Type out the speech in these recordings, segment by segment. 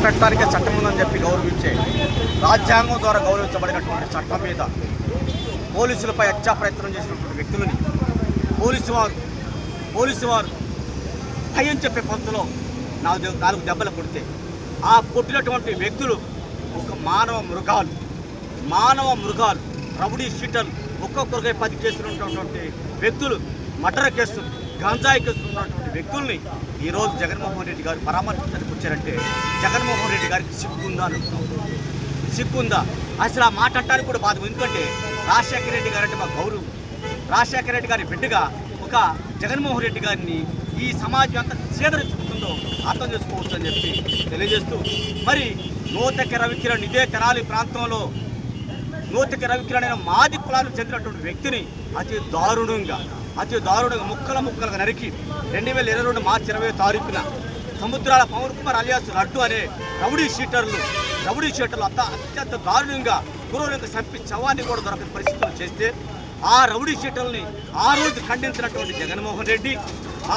పెట్టడానికే చట్టం ఉందని చెప్పి గౌరవించే రాజ్యాంగం ద్వారా గౌరవించబడినటువంటి చట్టం మీద పోలీసులపై హత్యా ప్రయత్నం చేసినటువంటి వ్యక్తులని పోలీసు వారు భయం చెప్పే పంతులో 4 దెబ్బలు కొడితే ఆ కొట్టినటువంటి వ్యక్తులు ఒక మానవ మృగాలు రౌడీ షీటర్లు ఒక్కొక్కరికై 10 కేసులు ఉన్నటువంటి వ్యక్తులు, మర్డర్ కేసులు, గంజాయి కేసులు ఉన్నటువంటి వ్యక్తుల్ని ఈరోజు జగన్మోహన్ రెడ్డి గారు పరామర్శించడానికి వచ్చారంటే జగన్మోహన్ రెడ్డి గారికి సిగ్గుందా అసలు ఆ మాట అంటానికి కూడా బాధ. ఎందుకంటే రాజశేఖర రెడ్డి గారు అంటే మా గౌరవం. రాజశేఖర రెడ్డి గారి బిడ్డగా ఒక జగన్మోహన్ రెడ్డి గారిని ఈ సమాజం అంతా చేదరించుకుంటుందో అర్థం చేసుకోవచ్చు అని చెప్పి తెలియజేస్తూ, మరి నూతక రవికిరణ్ ఇదే తెనాలి ప్రాంతంలో నూతక రవికిరణ్ అయిన మాది కులాలకు చెందినటువంటి వ్యక్తిని అతి దారుణంగా ముక్కలుగా నరికి 2022 మార్చి 20వ తారీఖున సముద్రాల పవన్ కుమార్ అలియాస్ లడ్డు అనే రౌడీ షీటర్లు అత్యంత దారుణంగా క్రూరంగా చంపి శవాన్ని కూడా దొరకని పరిస్థితులు చేస్తే ఆ రౌడీ షీటర్ని ఆ రోజు ఖండించినటువంటి జగన్మోహన్ రెడ్డి,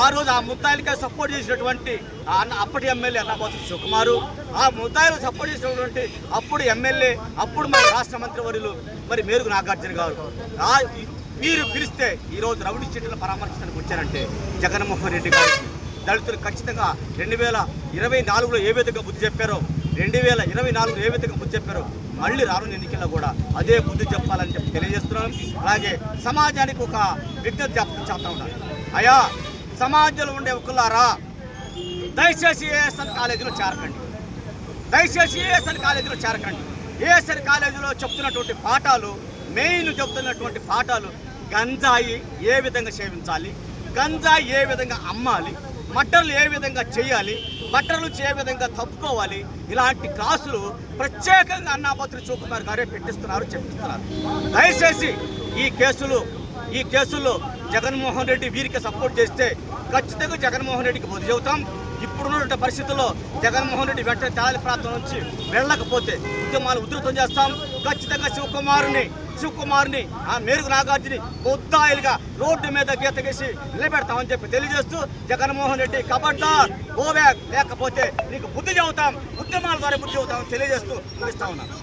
ఆ రోజు ఆ ముద్దాయిలకే సపోర్ట్ చేసినటువంటి అప్పటి ఎమ్మెల్యే అన్నాబోతు శివకుమారు, ఆ ముద్దాయిలకు సపోర్ట్ చేసినటువంటి అప్పుడు ఎమ్మెల్యే అప్పుడు మన రాష్ట్ర మంత్రివర్యులు మరి మేరుగు నాగార్జున గారు మీరు పిలిస్తే ఈరోజు రౌడీ షీటర్లను పరామర్శించడానికి వచ్చారంటే జగన్మోహన్ రెడ్డి గారికి దళితులు ఖచ్చితంగా 2024లో ఏ విధంగా బుద్ధి చెప్పారో 2024లో ఏ విధంగా బుద్ధి చెప్పారో మళ్ళీ రానున్న ఎన్నికల్లో కూడా అదే బుద్ధి చెప్పాలని చెప్పి తెలియజేస్తున్నాం. అలాగే సమాజానికి ఒక విజ్ఞప్తి చేస్తా ఉన్నారు. అయ్యా, సమాజంలో ఉండే ఒకళ్ళారా, దయచేసి ఏఎస్ఎన్ కాలేజీలో చేరకండి. ఏఎస్ఎన్ కాలేజీలో చెప్తున్నటువంటి పాఠాలు, మెయిన్ చెప్తున్నటువంటి పాఠాలు గంజాయి ఏ విధంగా సేవించాలి, గంజాయి ఏ విధంగా అమ్మాలి, మట్టర్లు ఏ విధంగా చేయాలి, బట్టర్లు ఏ విధంగా తప్పుకోవాలి, ఇలాంటి క్లాసులు ప్రత్యేకంగా అన్నాబోతు శివకుమార్ గారే చెప్పిస్తున్నారు. దయచేసి ఈ కేసుల్లో జగన్మోహన్ రెడ్డి వీరికి సపోర్ట్ చేస్తే ఖచ్చితంగా జగన్మోహన్ రెడ్డికి బుద్ధి చెబుతాం. ఇప్పుడున్న పరిస్థితుల్లో జగన్మోహన్ రెడ్డి వెంటనే తెనాలి ప్రాంతం నుంచి వెళ్ళకపోతే ఉద్యమాలు ఉధృతం చేస్తాం. ఖచ్చితంగా శివకుమార్ని ఆ మేరుగు నాగార్జుని ముద్దాయిలుగా రోడ్డు మీద గీత గీసి నిలబెడతామని చెప్పి తెలియజేస్తూ, జగన్మోహన్ రెడ్డి కబడ్డార్ గో బ్యాక్, లేకపోతే నీకు బుద్ధి చెబుతాం, ఉద్యమాల ద్వారా బుద్ధి చెబుతామని తెలియజేస్తూ ముగిస్తా ఉన్నాను.